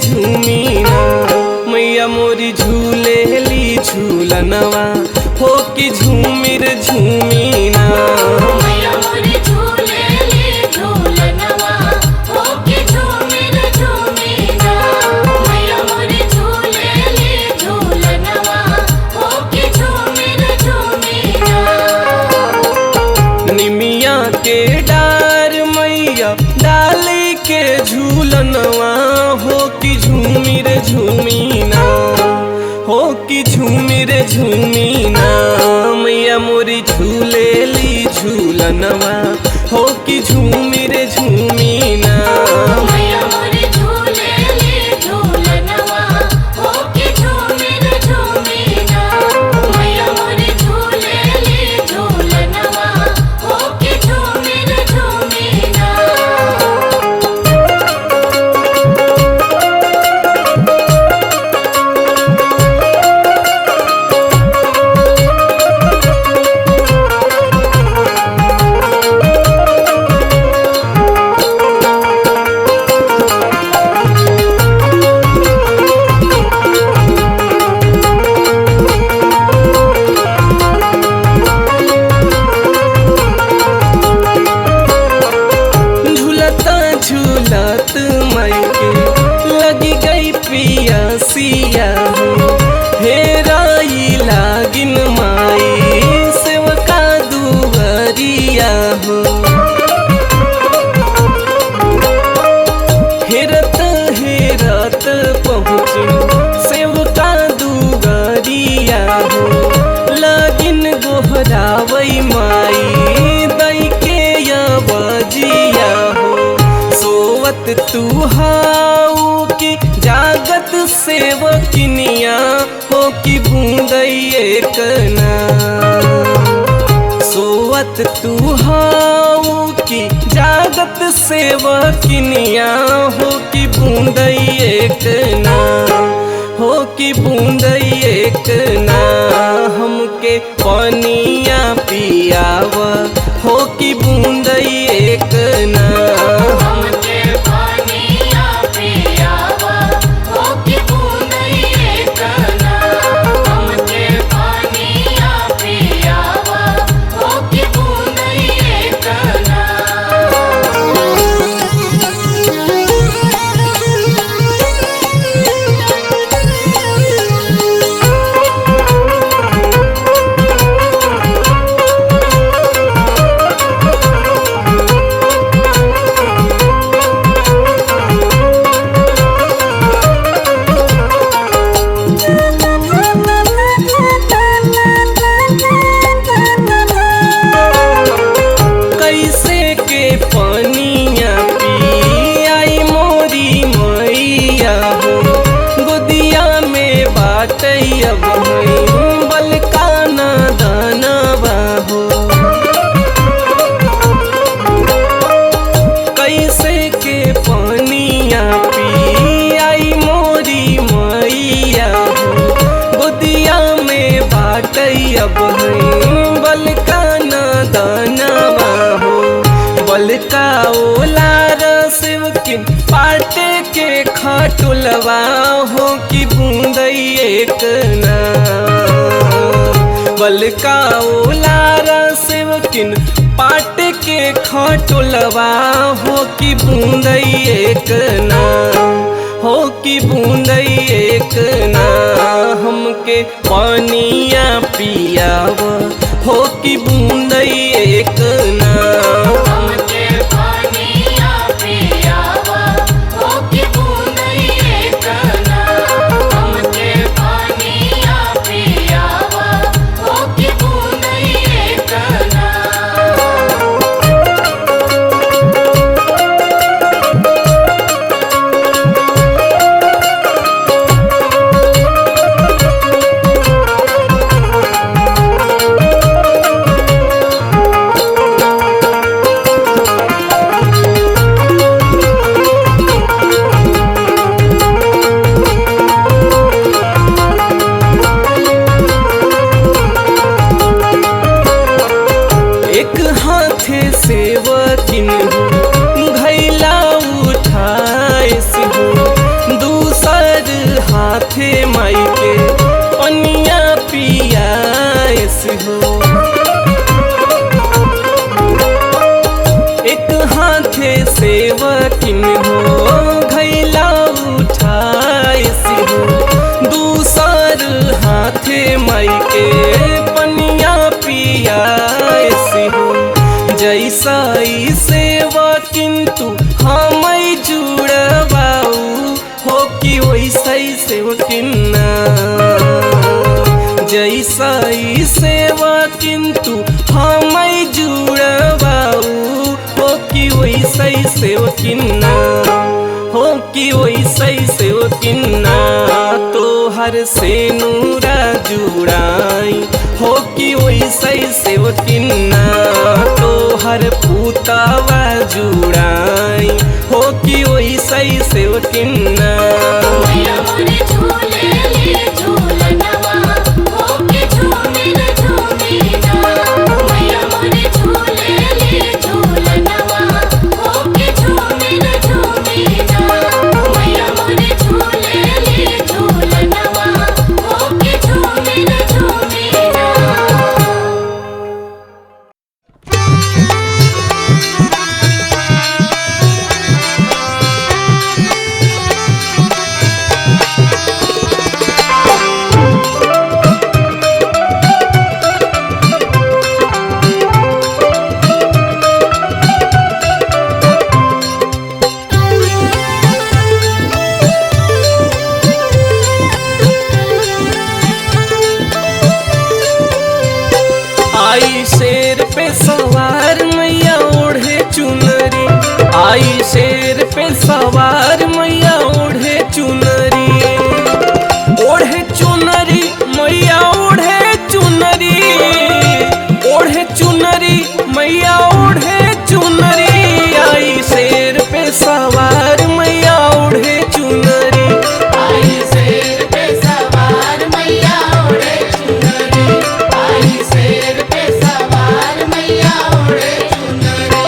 झूमीना मैया मोरी झूलेली झूलनवा हो कि झूमिर झूमीना मैया मोरी झूलेली झूलनवा हो कि झूमिर झूमीना मैया मोरी झूलेली झूलनवा हो कि झूमिर झूमीना। निमिया के डार मैया डाली के झूलनवा हो कि झूमिर झूमीना हो कि झूमिर झूमीना मैया मोरी झूलेली झूलनवा हो कि झूमिर झूमीना मैया मोरी झूलेली झूलनवा हो कि झूमिर झूमीना मैया मोरी झूलेली झूलनवा हो कि झूमिर झूमीना। झूलत मायके लगी गई पियासिया हो हेराई लागिन माई सेवका दुवरिया हो हेरत हेरत पहुँचे सेवका दुवरिया हो लागिन गोहरावई माई दई के बजिया हो सोवत तू हाउ कि जागत सेवकिनिया हो कि बूंदई कना सोवत तू हाउ कि जागत सेवकिनिया हो कि बूंदई कना हो कि बूंदई कना हमके पनिया पियाव हो कि बूंदई कना हमके पानिया पियावा हो कि बूंदई कना हमके पानिया पियावा हो कि बूंदई कना। कैसे के पनिया पियाई मोरी मैया हो गोदिया में बाटई अब बलकाना दानवा हो कैसे के पनिया पियाई मोरी मैया हो गोदिया में बाटई अब बलकाना दानवा हो बलका ओलार सेवकिन पाटे के खटुलवा हो कि बूंदई कना बलका ओलार सेवकिन पाटे के खटुलवा हो कि बूंदई कना हो कि बूंदई कना हमके पनिया पियाव हो कि बूंदई कना हमके पानिया पियावा हो कि बूंदई कना हमके पानिया पियावा हो कि बूंदई कना। जैसा ई सेवा किंतु हम जुड़वाऊ हो कि वैसा ही सेवकिन्ना। जैसा ई सेवा किंतु हम जुड़वाऊ हो कि वैसा ही सेवकिन्ना। हो कि वैसा ही सेवकिन्ना तो हर से नूरा जुड़ाई हो कि वैसा ही सेवकिन्ना तो हर पूतावा जुड़ाई हो कि वैसा ही सेवकिन्ना। मैया मोरे झूले ले झूलनवा होके झूमिन झूमिना। मैया मोरे झूले ले झूलनवा होके झूमिन झूमिना। मैया मोरे झूले ले झूलनवा होके झूमिन झूमिना। आई शेर पे सवार मैया ओढ़े चुनरी। आई शेर पे सवार मैया ओढ़े चुनरी। ओढ़े चुनरी मैया ओढ़े चुनरी। ओढ़े चुनरी मैया ओढ़े चुनरी। आई शेर पे सवार मैया ओढ़े चुनरी। आई शेर पे सवार मैया ओढ़े चुनरी। आई शेर पे सवार मैया ओढ़े चुनरी।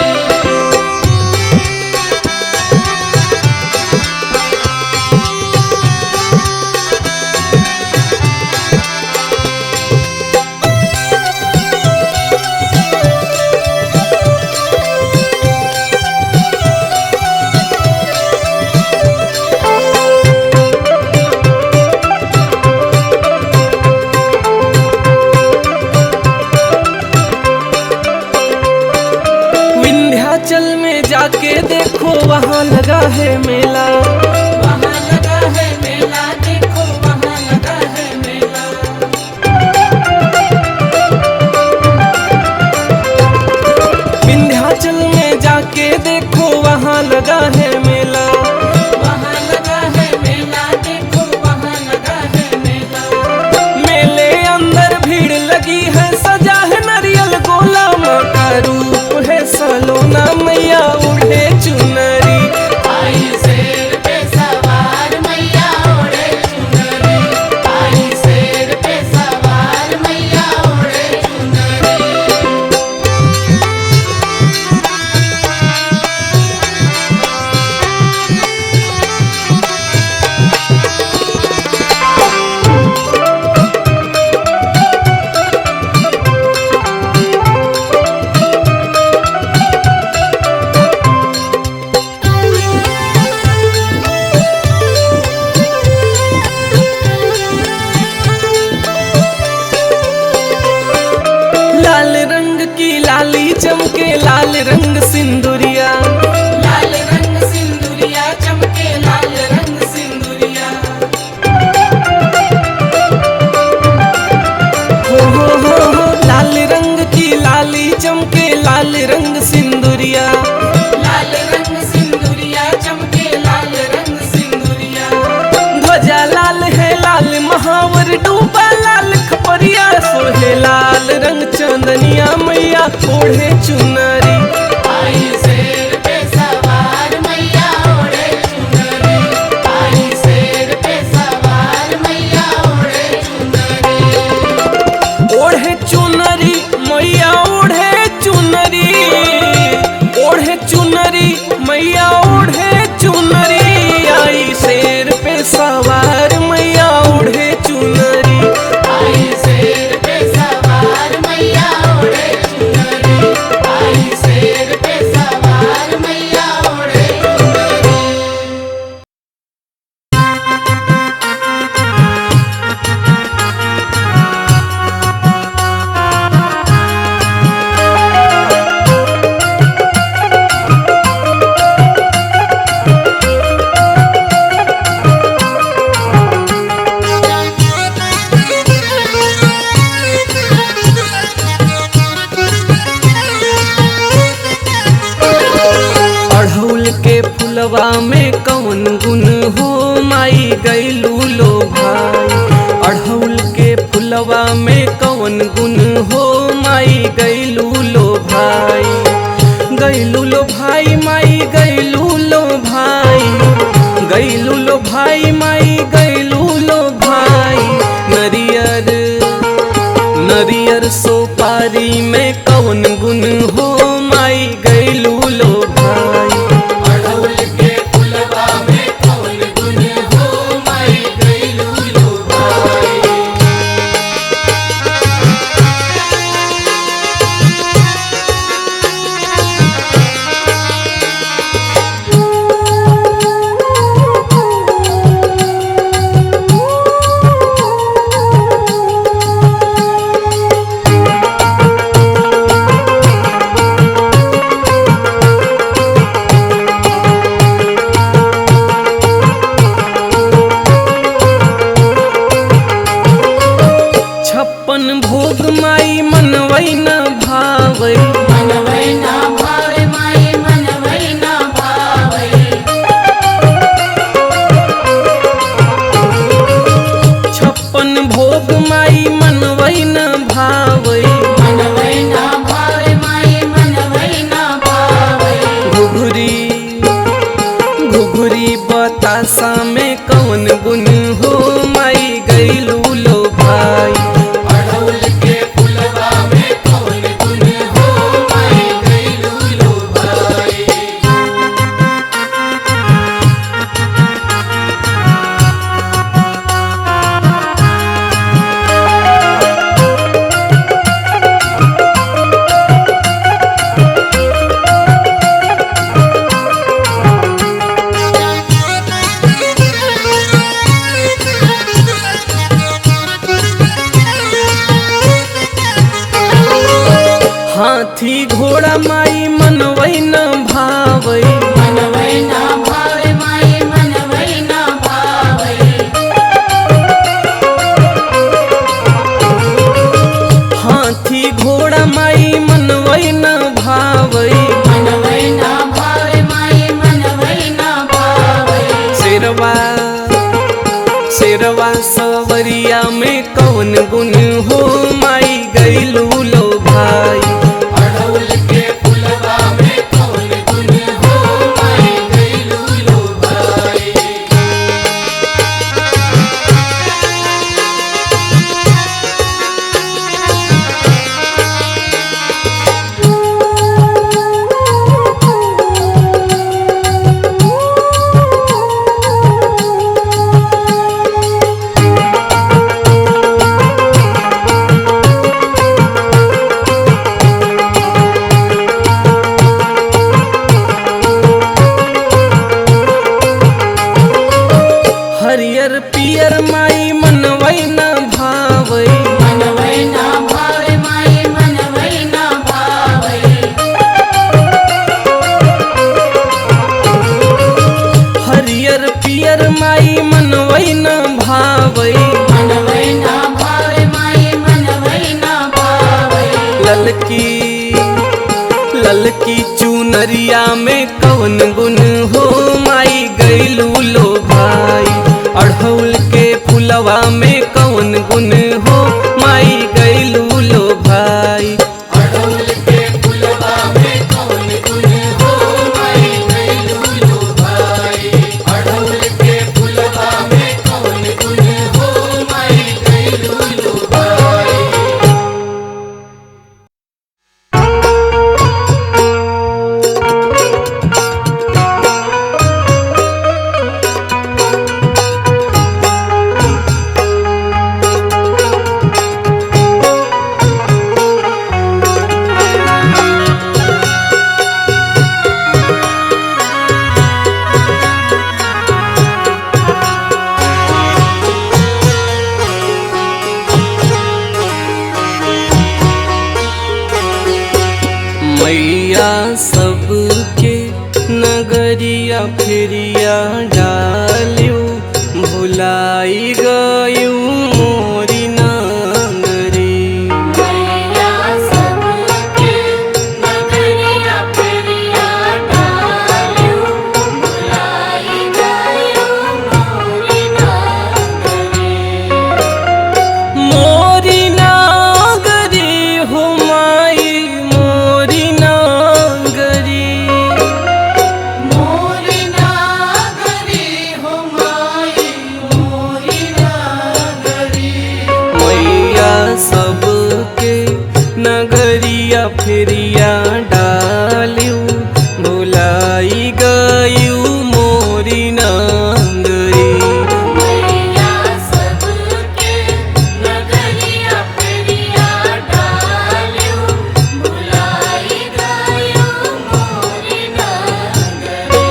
विंध्याचल में जाके देखो वहाँ लगा है मेला। वहाँ लगा है मेला देखो वहाँ लगा है मेला। विंध्याचल में जाके देखो वहाँ लगा है मेला। वहाँ लगा है मेला देखो वहाँ लगा है मेला। मेले अंदर भीड़ लगी है सजा है नारियल गोला। माँ का रूप है सलोना मैया ओढ़े चुनरी। आई शेर पे सवार मैया ओढ़े चुनरी। आई शेर पे सवार मैया ओढ़े चुनरी। लाल रंग की लाली चमके लाल रंग सिंदूरिया। लाल रंग सिंदूरिया चमके लाल रंग सिंदूरिया। हो लाल रंग की लाली चमके लाल रंग सिंदूरिया। लाल रंग सिंदूरिया चमके लाल रंग सिंदूरिया। ध्वजा लाल है लाल महावर डूबा लाल खपरिया। सोहे लाल रंग चंदनिया मैया ओढ़े चुनरी। आई शेर पे सवार मैया ओढ़े चुनरी। आई शेर पे सवार मैया ओढ़े चुनरी। ओढ़े चुनरी मैया ओढ़े चुनरी। ओढ़े चुनरी मैया ओढ़े चुनरी। आई शेर पे सवार मैया ओढ़े चुनरी। आई शेर पे सवार मैया ओढ़े चुनरी। आई फुलवा में कौन गुण हो माई गैलू लो भाई। अड़हुल के फुलवा में कौन गुण हो माई गैलू लो भाई। गैलू लो भाई माई गैलू लो भाई, गैलू लो भाई माई गैलू लो भाई। नरियर नरियर सोपारी में कौन गुण हो माई गैलू लो भाई। अड़हुल के फुलवा में कौन गुण हो माई गैलू लो भाई। छप्पन भोग माई मनवै न भावै। मनवै ना भावे माई मनवै ना भावे। छप्पन भोग माई मनवै न भावै। मनवै ना भावे माई मनवै ना भावे। घुघुरी घुघुरी बतासा में कौन गुण हो माई गैलू लो भाई। अड़हुल के फुलवा में कौन गुण हो माई गैलू लो भाई। हाथी घोड़ा माई मनवै न भावै। मनवै ना भावे माई मनवै ना भावे। हाथी घोड़ा माई मनवै न भावै। मनवै ना भावे माई मनवै ना भावे। शेरवा शेरवा सवरिया में कौन गुण हो माई गैलू लो भाई। अड़हुल के फुलवा में कौन गुण हो माई गैलू लो भाई। हरियर पियर माई मनवै न भावै। मनवै ना भावे माई मनवै ना भावे। हरियर पियर माई मनवै न भावै। मनवै ना भावे माई मनवै ना भावे। ललकी ललकी चुनरिया में कौन गुण हो माई गैलू लो भाई। अड़हुल के फुलवा में कौन गुण हो माई गैलू लो भाई। अड़हुल के फुलवा में कौन गुण हो माई गैलू लो भाई। अड़हुल के फुलवा में कौन गुण हो माई गैलू लो भाई। मैया सबके नगरिया फिरिया डालियो भुलाई गयू मोरी नागरी। मैया सबके नगरिया फेरिया डालियो फेरिया डाल्यू भुलाई गयू मोरी नागरी। मैया सबके नगरिया फेरिया डाल्यू भुलाई गयो मोरी नगरी।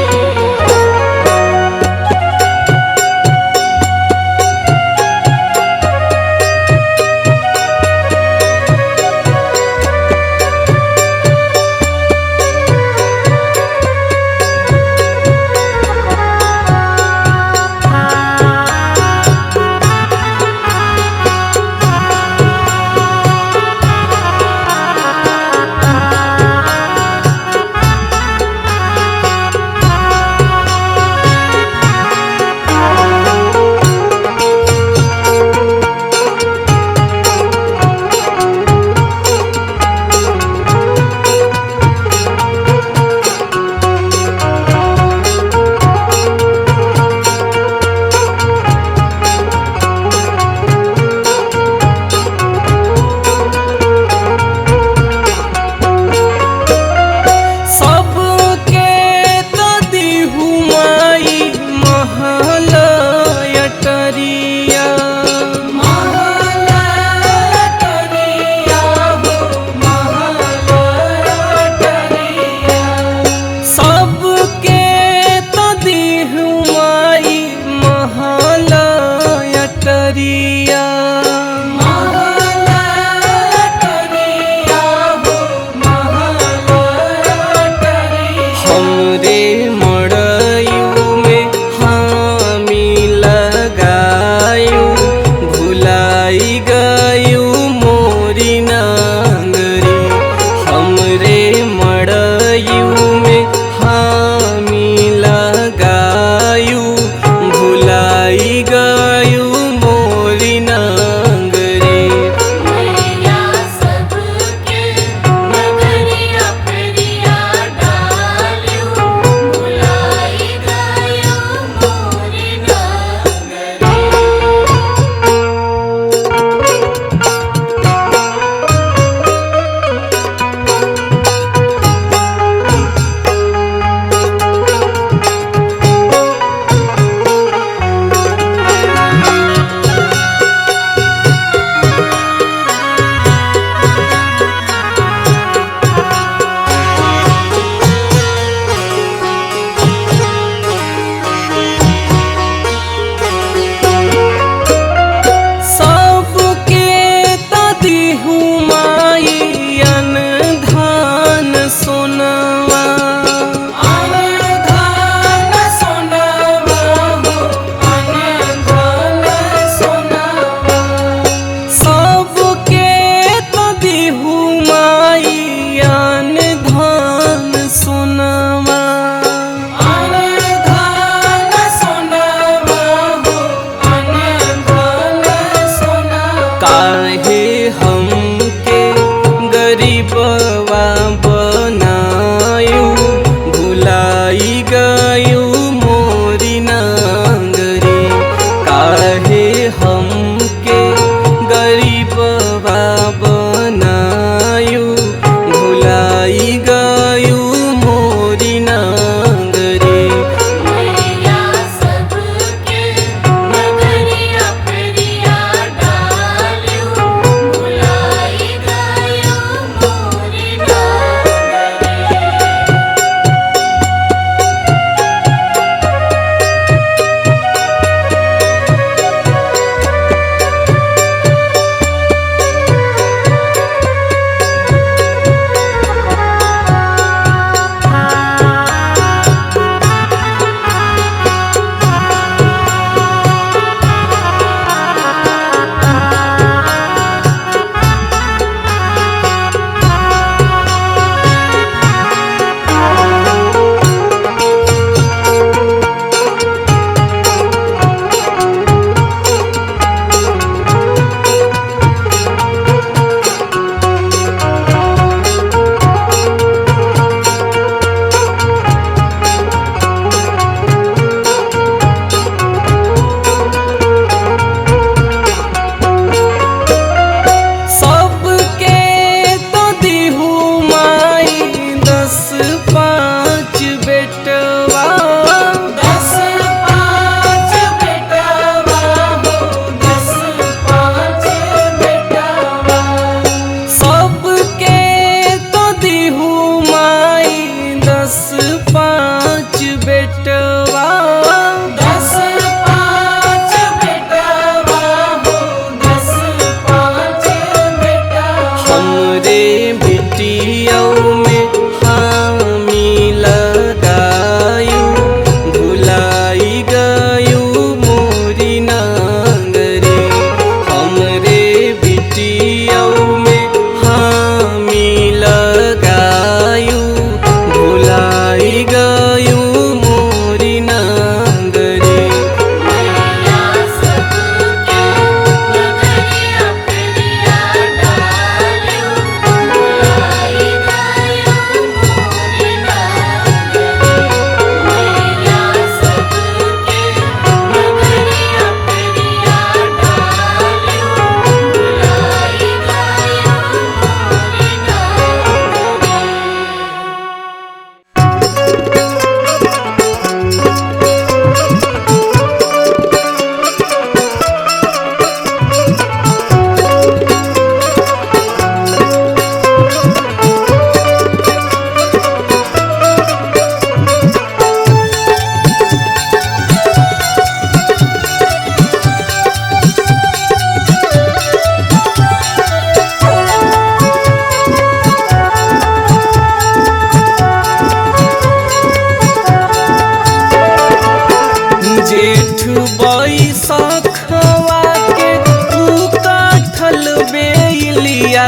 बेलिया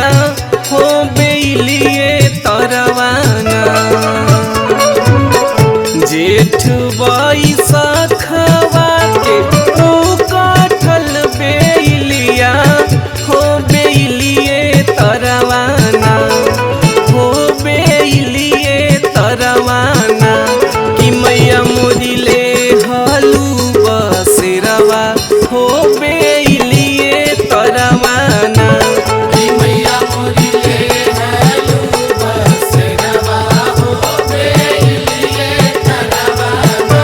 हो बेलिए तरवाना जेठ बैसखवा के तू कटल बेलिया हो बेलिए तरवाना हो बेलिए तरवाना कि मैया मोरी ले हलू बसेरवा हो बेलिए तरवाना कि मैया मोरी ले हलू बसेरवा हो बेलिए तरवाना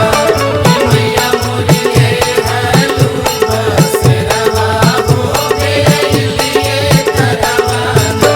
कि मैया मोरी ले हलू बसेरवा हो बेलिए तरवाना।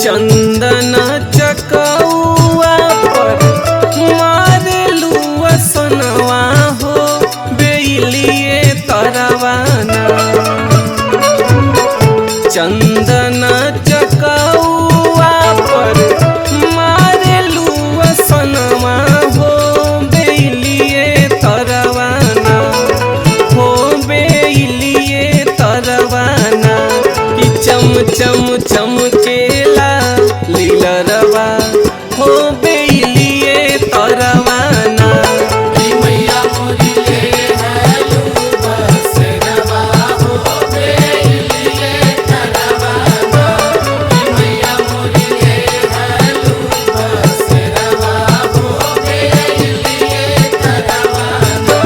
चंदन चकौआ पर मारेलू असनवा हो बेलिए तरवाना चंदन चकौआ पर मारेलू असनवा हो बेलिए तरवाना हो बेलिए तरवाना कि चम चम चमकेला लीलरवा हो बेलिए तरवाना कि मैया मोरी ले हलू बसेरवा हो बेलिए तरवाना कि मैया मोरी ले हलू बसेरवा हो बेलिए तरवाना।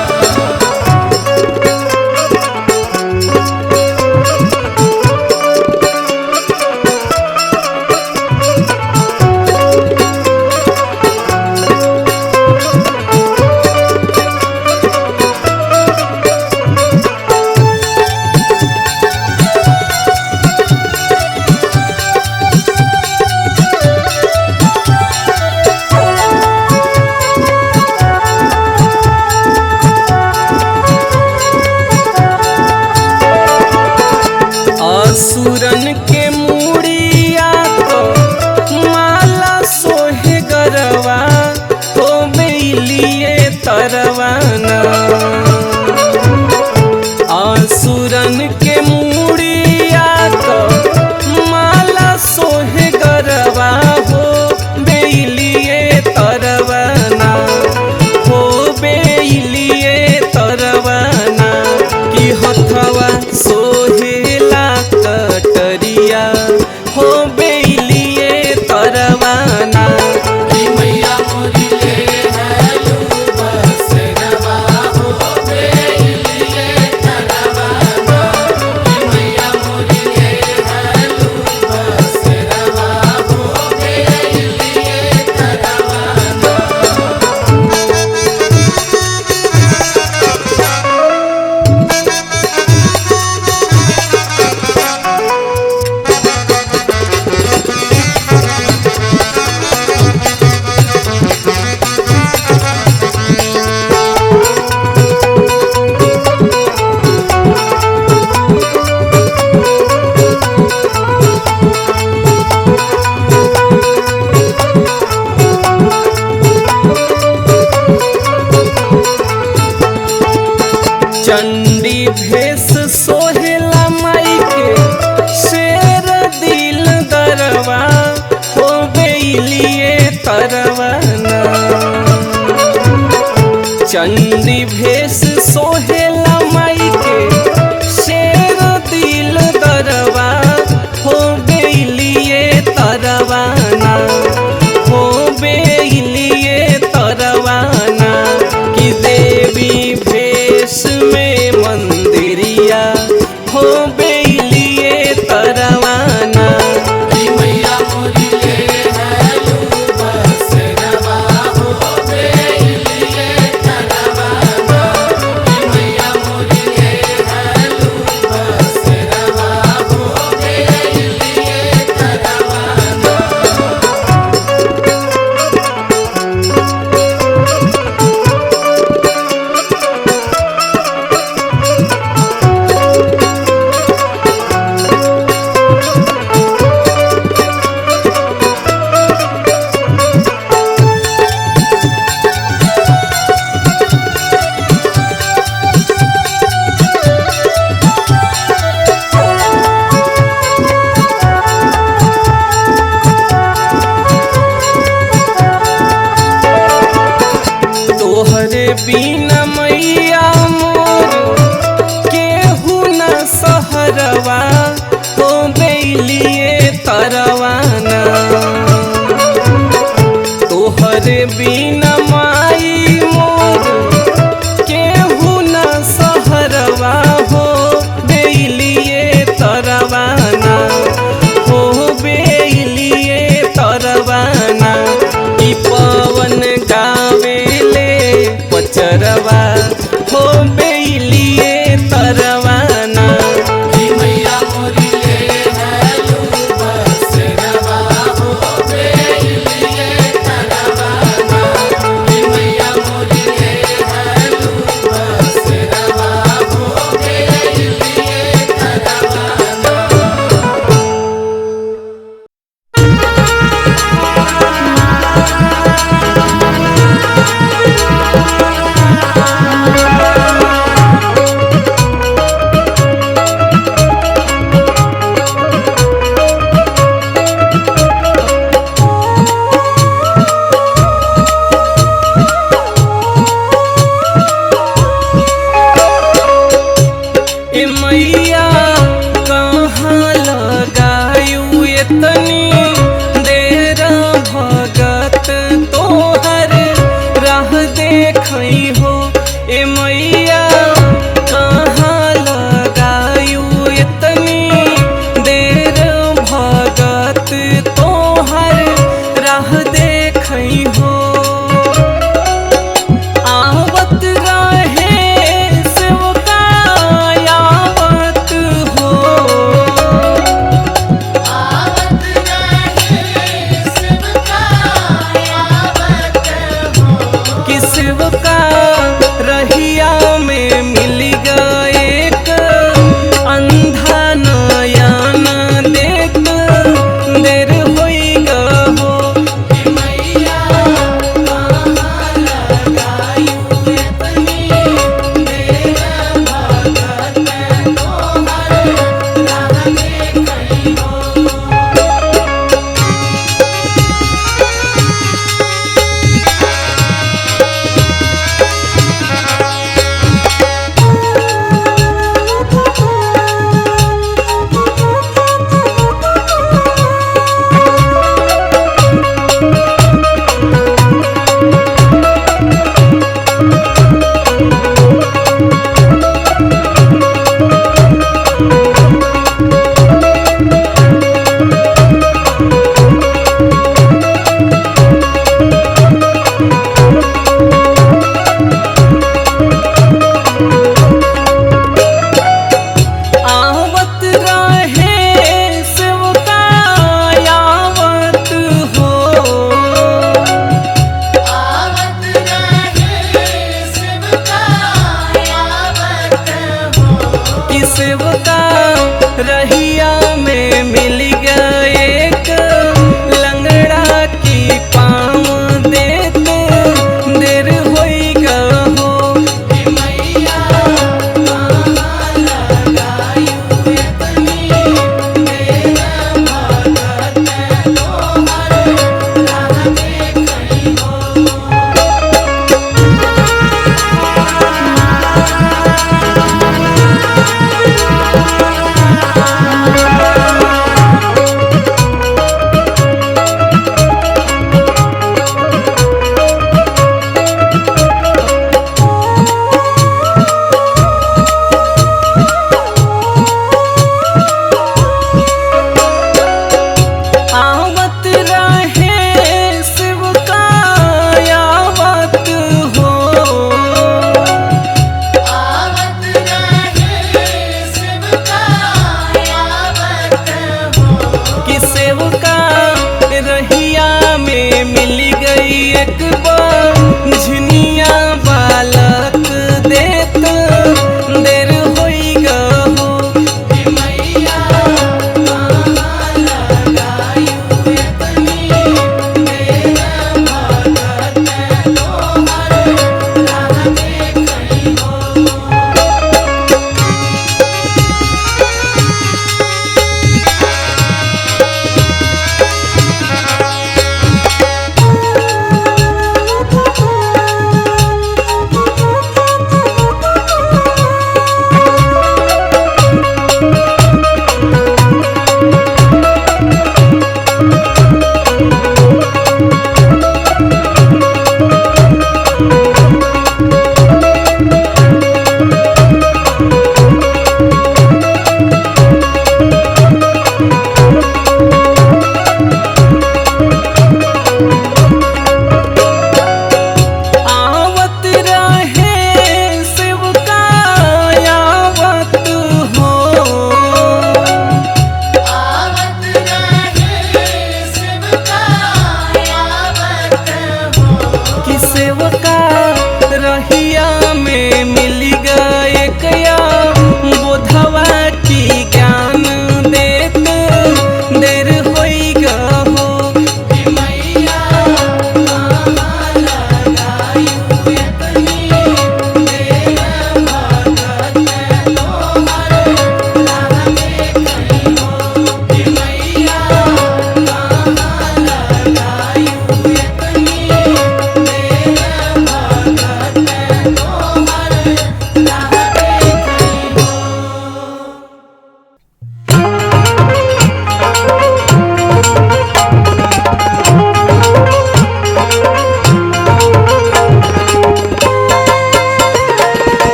असुरन के मुड़िया तो माला सोहे गरवा हो बेलिए तरवाना असुरन के मुड़िया तो माला सोहे गरवा हो बेलिए तरवाना हो बेलिए तरवाना कि हथवा सोहेला कटरिया हो बेलिए तरवाना कि मैया मोरी ले हलू बसेरवा हो बेलिए तरवाना कि मैया मोरी ले हलू बसेरवा हो बेलिए तरवाना। चंडी भेष सोहेला माई के शेर दिल दरवा हो बेलिए तरवाना चंडी भेष सोहेला माई के शेर दिल दरवा हो बेलिए तरवाना हो बेलिए तरवाना कि देवी भेष में मंदिरिया हो बेलिए तरवाना कि मैया मोरी ले हलू बसेरवा हो बेलिए तरवाना बिना मैया मोर केहू न सहरवा हो बेलिए तरवाना। तोहर बिना माई मोर केहू न सहरवा हो बेलिए तरवाना, हो बेलिए तरवाना। ई पवन गावेले पचरवा हो बेलिए तरवाना। मैया मोरी ले हेलू बसरवा हो बेलिए तरवाना। मैया मोरी ले हेलू बसरवा हो बेलिए तरवाना। ए मैया कहाँ लगायू इतनी देर भगत तोहर राह देखई हो। ए मैया कहाँ लगायू इतनी देर भगत तोहर राह देखई हो। आवत रहे सेवका आवत हो, आवत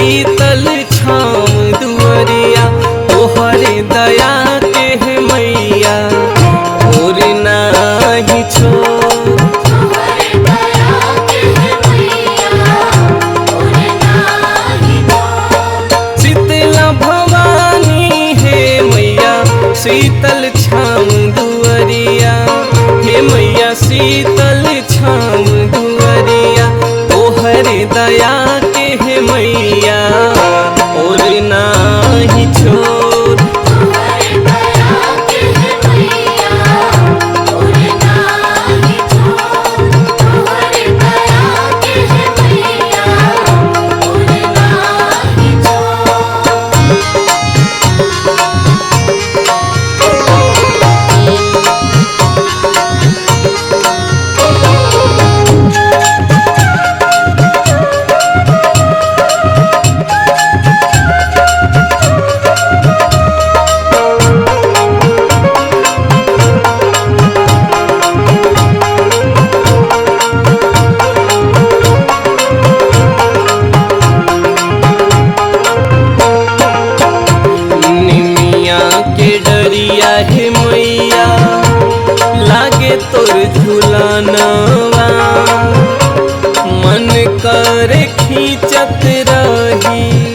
शीतल छाँव दुअरिया तोहरे दया के है मैया और नाही छोड़। शीतला भवानी है मैया शीतल छाँव दुअरिया हे मैया शीतल छाँव दुअरिया तोहरे दया के है मैया और नाही छोड़। हे मैया लागे तोर झूलानवा मन करे खींचत रही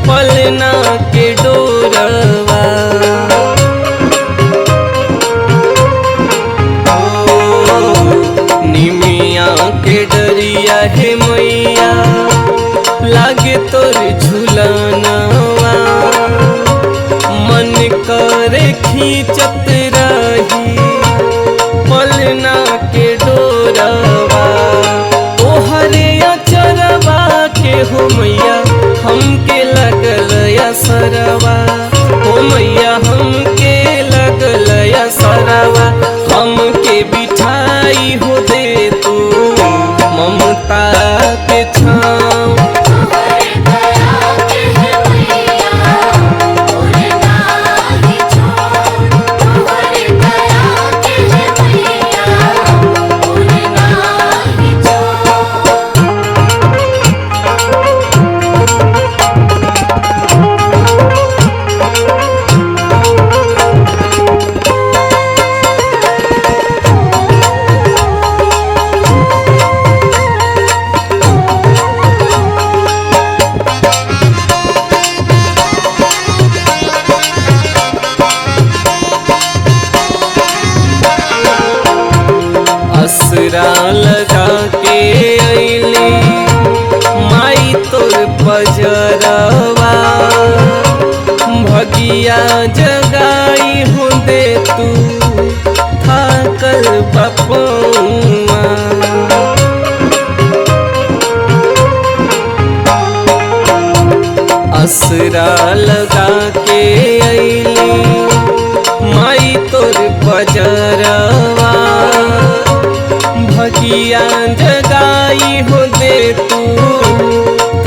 पलना के डोरवा। निमिया के डरिया हे मैया लागे तोर झूलानवा मन करे खींचत रही पलना के डोरवा। तोहरे अचरवा के हो मैया हमके लगल असरवा हो मैया हमके लगल असरवा। हमके बिठाई हो दे तू ममता के छाँव। असरा लगा के अइली माई तोर पजरवा भगिया जगाई हो दे तू थाकल बपौआ। असरा लगा के अइली माई तोर पजरवा भगिया जगाई हो दे तू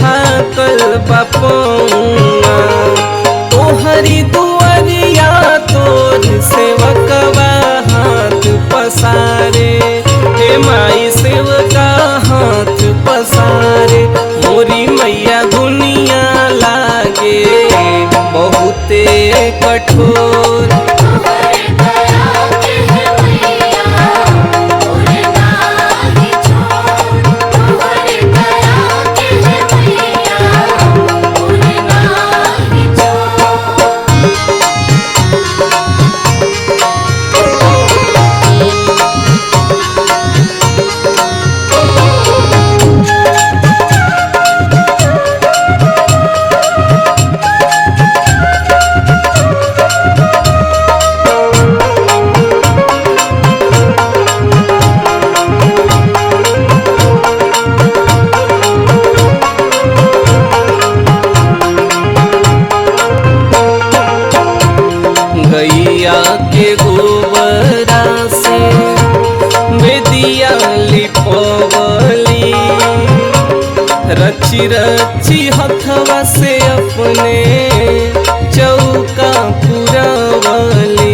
थाकल बपौआ। तोहरी दुअरिया तोर सेवकवा हाथ पसारे हे माई सेवका हाथ पसारे। मोरी मैया दुनिया लागे बहुते कठोर। गैया के गोबरा से बेदिया लिपवली रची रची हथवा से अपने चौका पुरवली।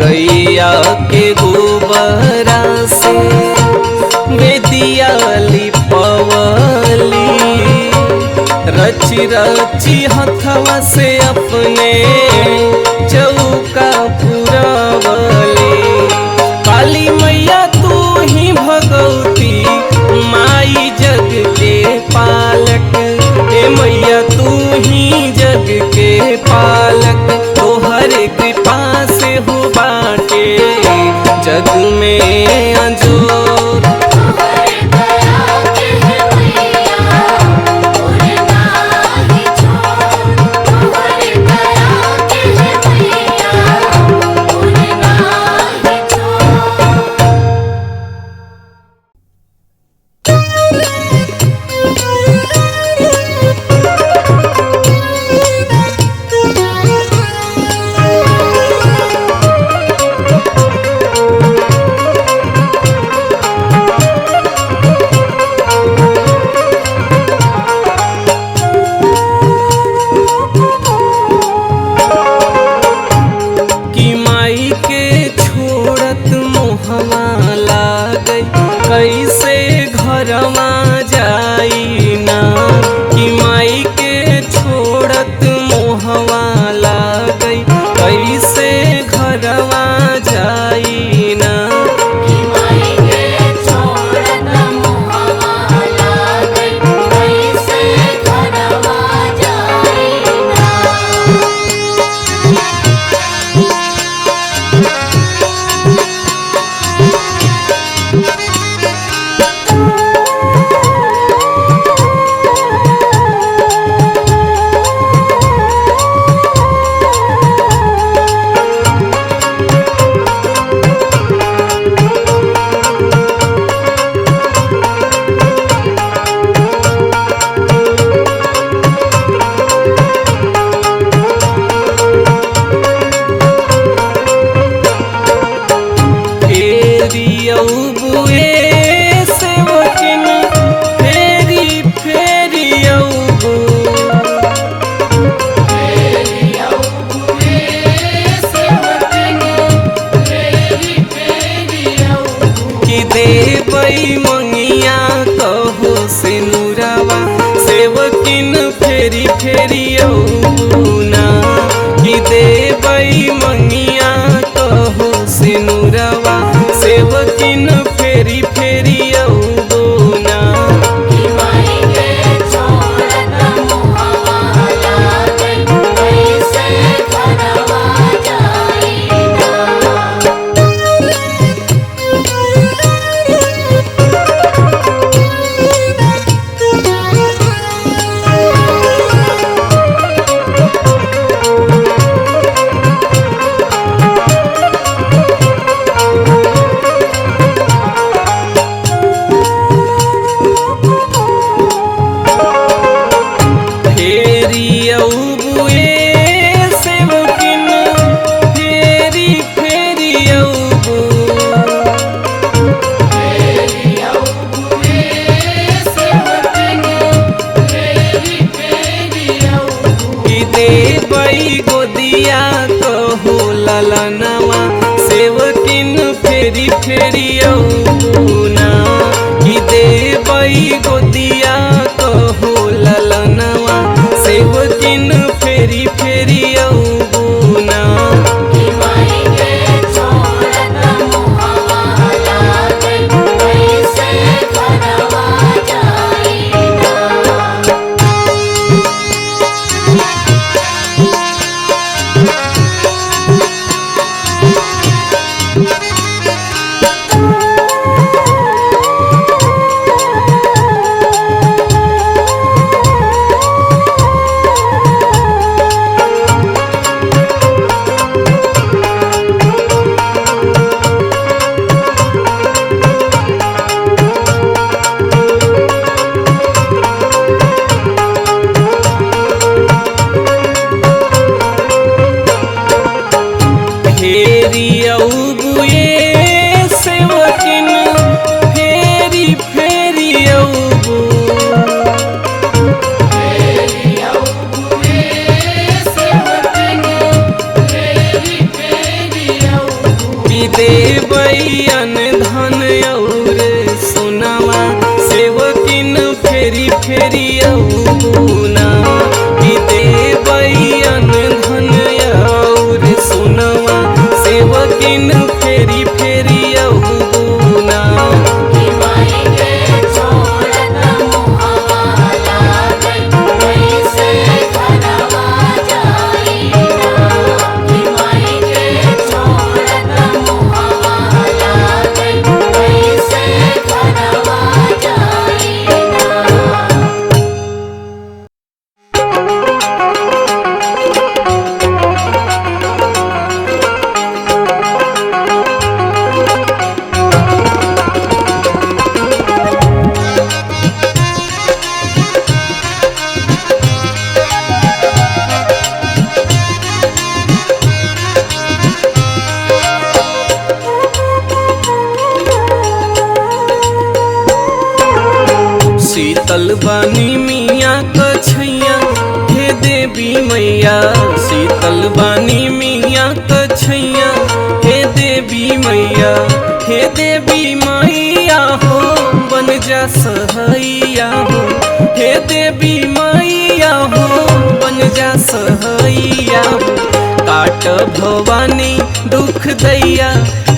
गैया के गोबरा से रची रची हथवा से अपने चौका पुरवली। काली मैया तू ही भगवती माई जग के पालक, ए मैया तू ही जग के पालक। तोहर कृपा से हो बाटे जग में अंजोर। कैसे घरवा जाई ना कि माई के छोड़त मोहवा लागई, कैसे घरवा जाई ना कि माई के छोड़त मोहवा लागई, कैसे घरवा जाई ना। देवई मंगिया कहो से नूरावा सेवकिन फेरी फेरी औना कि देवई मंगिया कहो से नूरावा सेवकिन फेरी फेरी औना। कि माई के छोड़त मोहवा लागई, कैसे घरवा जाई ना। गोदिया कहो ललनवा सेवकिन फेरी फेरी औना कि देवई गोदिया कहो ललनवा सेवकिन फेरी फेरी औना। कि माई के छोड़त मोहवा लागई, कैसे घरवा जाई ना। शीतल बानी मिया कछैया हे देवी मैया, शीतल बानी मिया कछैया हे देवी मैया, हे देवी मैया हो बन जा सहैया हो, हे देवी मैया हो बन जा सहैया हो, काट भवानी दुख दैया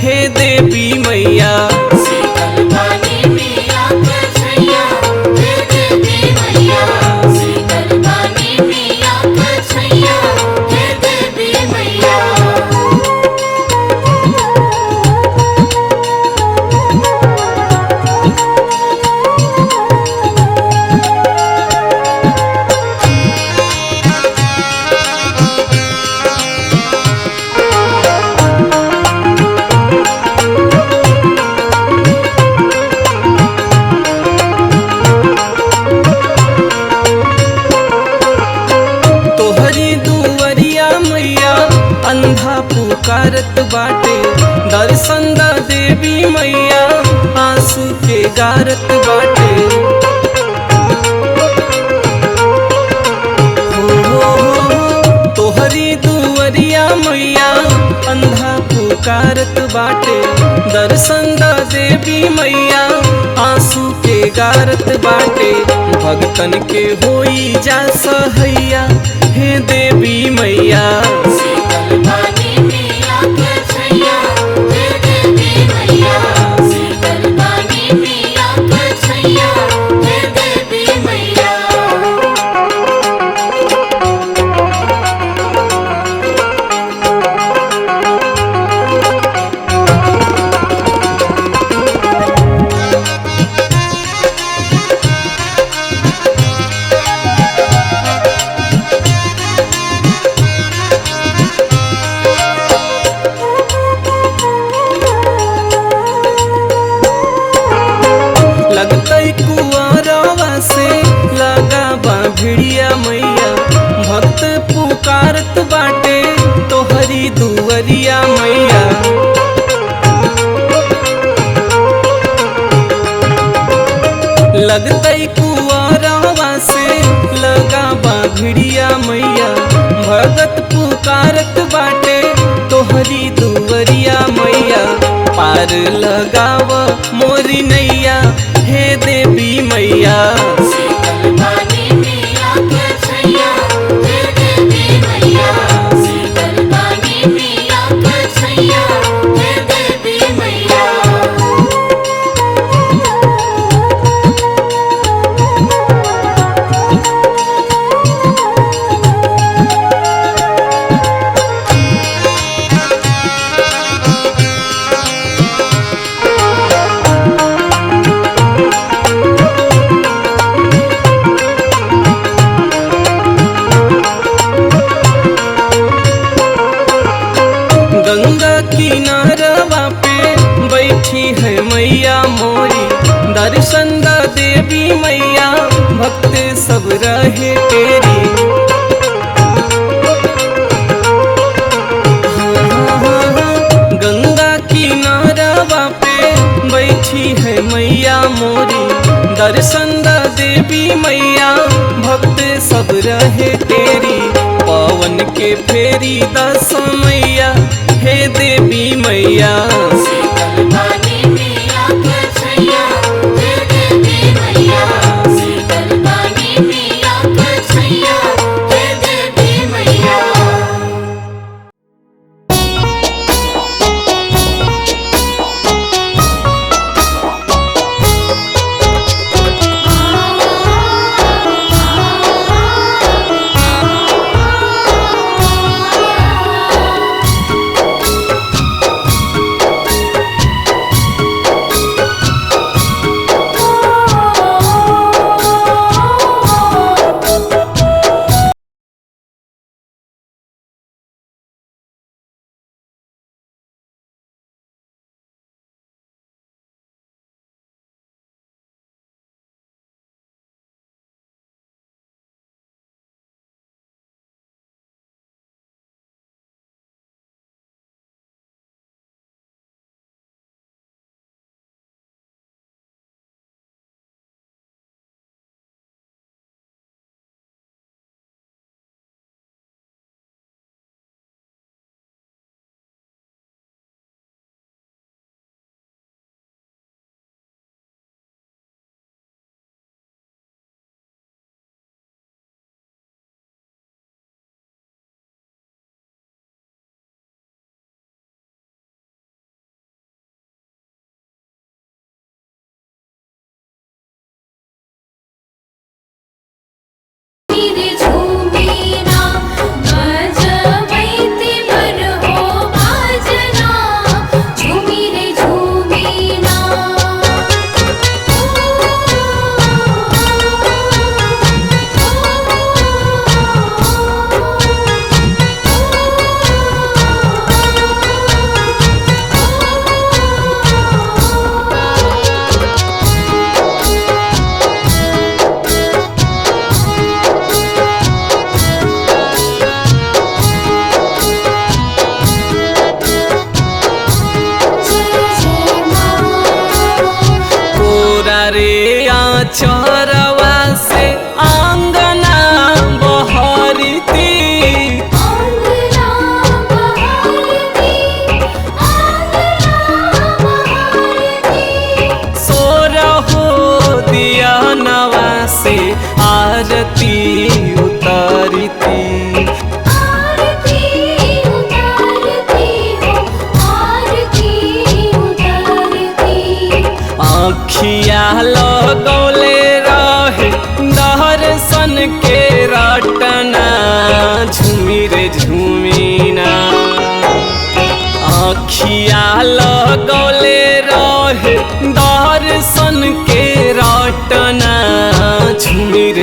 हे देवी मैया। शीतल बानी मिया कछैया हे देवी मैया, शीतल बानी मिया कछैया हे देवी मैया। तोहरी दुवरिया मैया अंधा पुकारत बाटे, दर्शन दा देवी मैया आंसू के गारत बाटे। तोहरी दुवरिया मैया अंधा पुकारत बाटे, दर्शन दा देवी मैया आंसू के गारत बाटे, भगतन के होई जा सहैया हे देवी मैया। शीतल बानी मिया कछैया हे देवी मैया, शीतल बानी मिया कछैया हे देवी मैया। लगतै कुआरवा से लगा बा भिड़िया मैया, भक्त पुकारत बाटे तोहरी दुवरिया मैया। लगतै कुआरवा से लगा बा भिड़िया मैया, भगत पुकारत बाटे तोहरी दुवरिया मैया, पार लगाव मोरी नैया हे देवी मैया। शीतल बानी मिया कछैया हे देवी मैया, शीतल बानी मिया कछैया हे देवी मैया। गंगा किनारवा पे बैठी है मैया मोरी, दर्शन दा देवी मैया भक्त सब रहे तेरी। गंगा किनारवा पे बैठी है मैया मोरी, दर्शन दा देवी मैया भक्त सब रहे तेरी, पवन के फेरी दस मैया हे देवी मैया। शीतल बानी मिया कछैया हे देवी मैया, शीतल बानी मिया कछैया हे देवी मैया।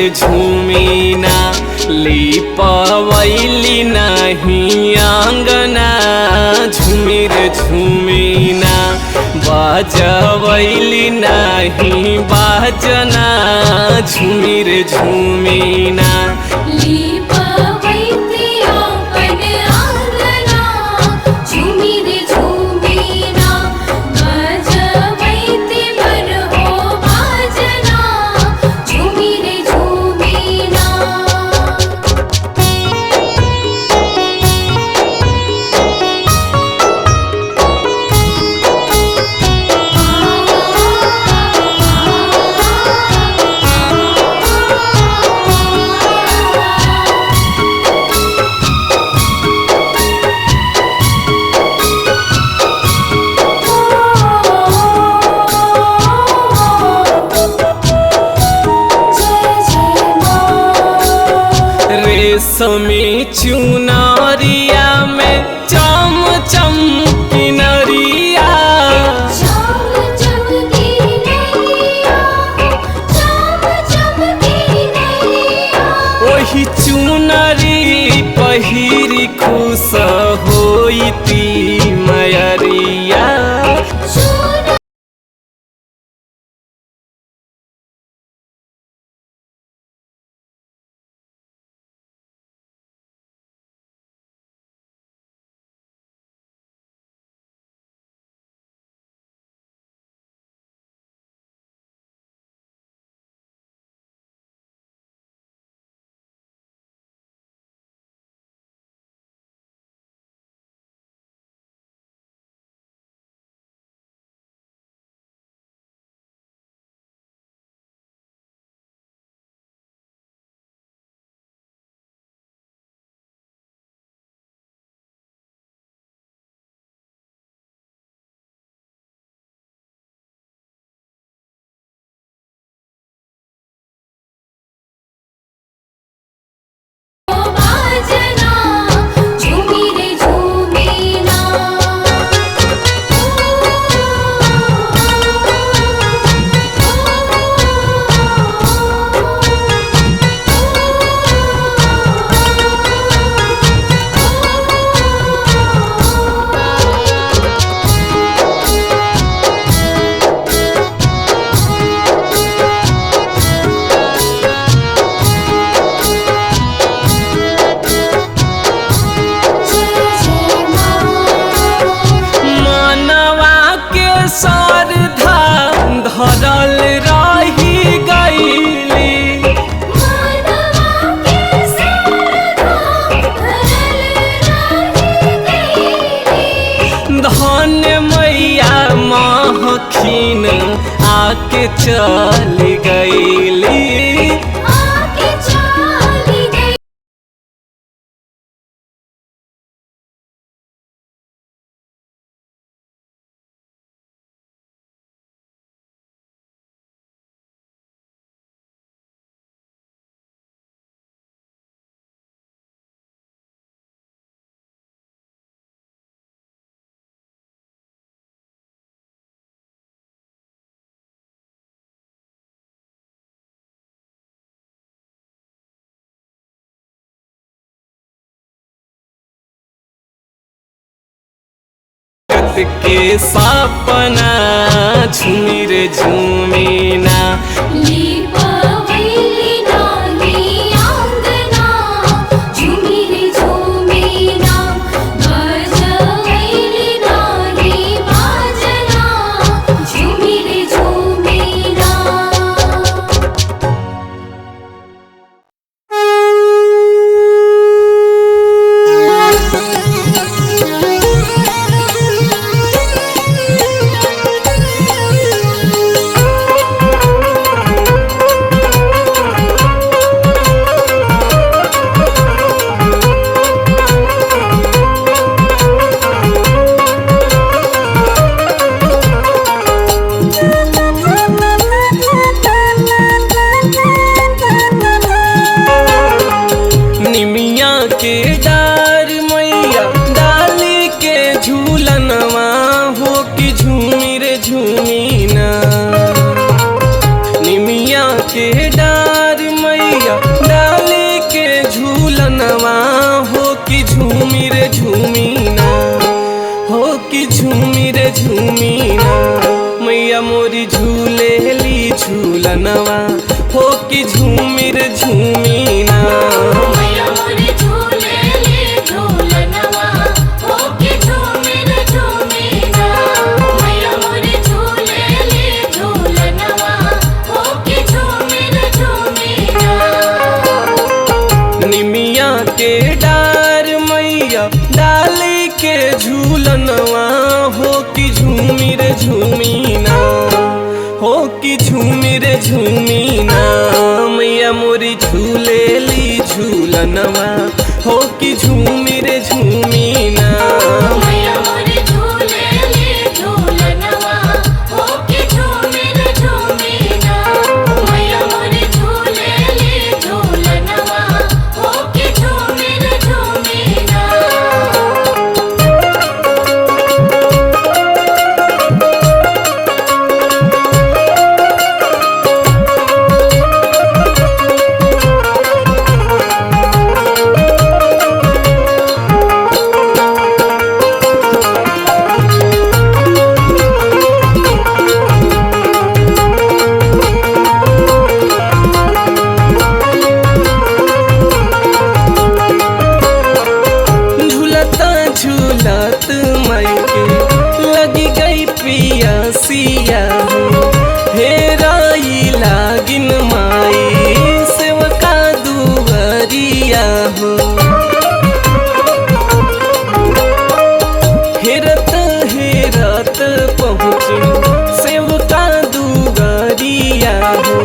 झूमीना लिपवैली नहीं आंगना झुमिर झूमीना बजवैली नहीं बाजना झुमिर झूमीना रेशमी चुनरिया में चम चम किनरिया ओही चुनरी पहिरी खुश होइती मयरिया धरल रही गईली धन मैया महखिन आके चल गईली के सपना झुमिर झूमीना झूमीना हो कि झूमी रे झूमीना मैया मोरी झूले ली झूलनवा हो कि झूमी रे झूमीना मैया मोरी झूले ले झूलनवा हो के झूमिर झूमिना मैया मोरी झूले ले झूलनवा हो के झूमिर झूमिना निमिया के डार मैया डाली के झूलनवा हो कि झूमी रे झूमीना हो कि झूमी रे झूमीना मैया मोरी झूले ली झूलनवा हो कि झूमी रे झूमीना मैया मोरी झूले ले झूलनवा हो के झूमिर झूमिना मैया मोरी झूले ले झूलनवा हो के झूमिर झूमिना झूलता झूलत माई के लगी गई पियासिया हो हेराई लागिन माई सेवका दुवरिया हो हेरत हेरत पहुँचे सेवका दुवरिया हो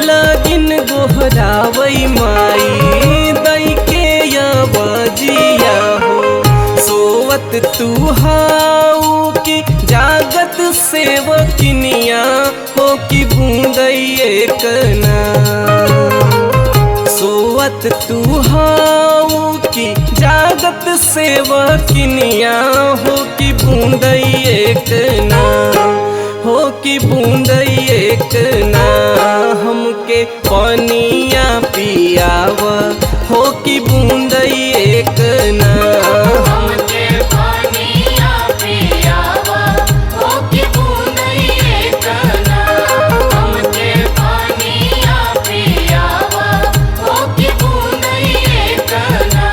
लागिन गोहरावई माई दई के बजिया हो सोवत तू हाउ की जागत सेवकिनिया हो कि बूंदई कना सोवत तू हाउ की जागत सेवकिनिया हो कि बूंदई कना हो कि बूंदई कना हमके पनिया पियाव हो कि बूंदई कना हमके पानिया पियावा हो के बूंदई कना हमके पानिया पियावा हो के बूंदई कना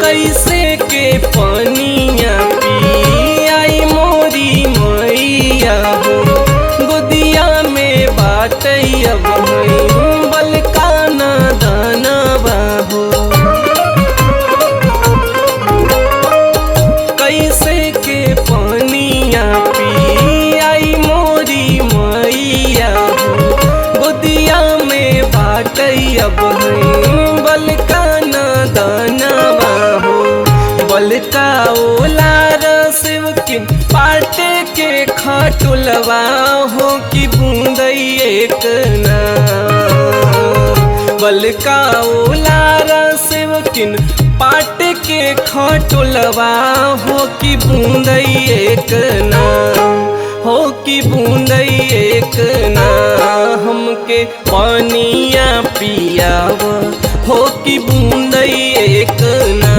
कैसे के पनिया पियाई मोरी मैया हो गोदिया में बाटई अब बलका न दानवा हो कैसे के पनिया पियाई मोरी मैया हो गोदिया में बाटई अब बलका न दानवा हो बलका ओलार सेवकिन पाटे के खटुलवा हो कि बूंदई कना बलका ओलार सेवकिन पाट के खटुलवा हो कि बूंदई कना हो कि बूंदई कना हमके पनिया पियाव हो कि बूंदई कना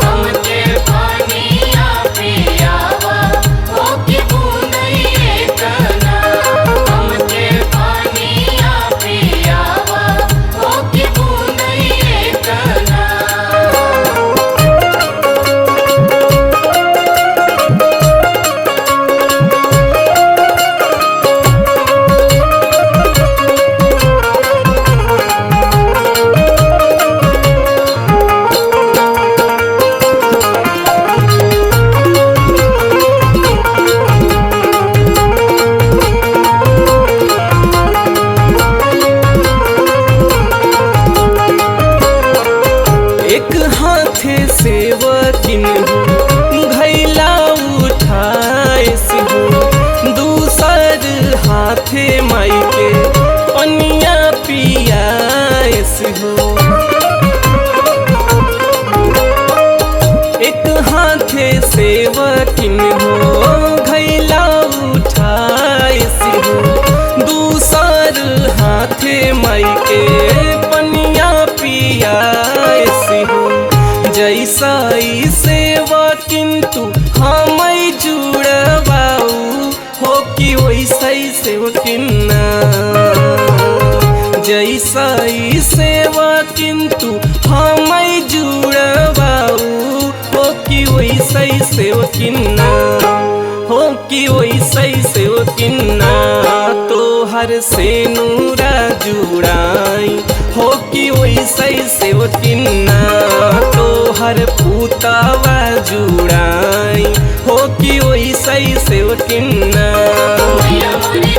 हमके पानिया पियावा हो के बूंदई कना हमके पानिया पियावा हो के बूंदई कना एक हाथे सेवकिन घैल हो। एक हाथे सेवकिन हो घैला उठाए सी हो, दूसर हाथे माई के पनिया पियाए सी हो। जैसा ई सेवा किंतु हम जुड़वाऊ हो कि वैसा ही सेवकिन्ना। जैसा ई सेवा किंतु हम जुड़वाऊ हो कि वैसा ही सेवकिन्ना, हो कि वैसा ही सेवकिन्ना। तो हर से नूरा जुड़ाई हो कि वैसा ही सेवकिन्ना। तो हर पूतावा जुड़ाई हो कि वैसा ही सेवकिन्ना। मैया मोरी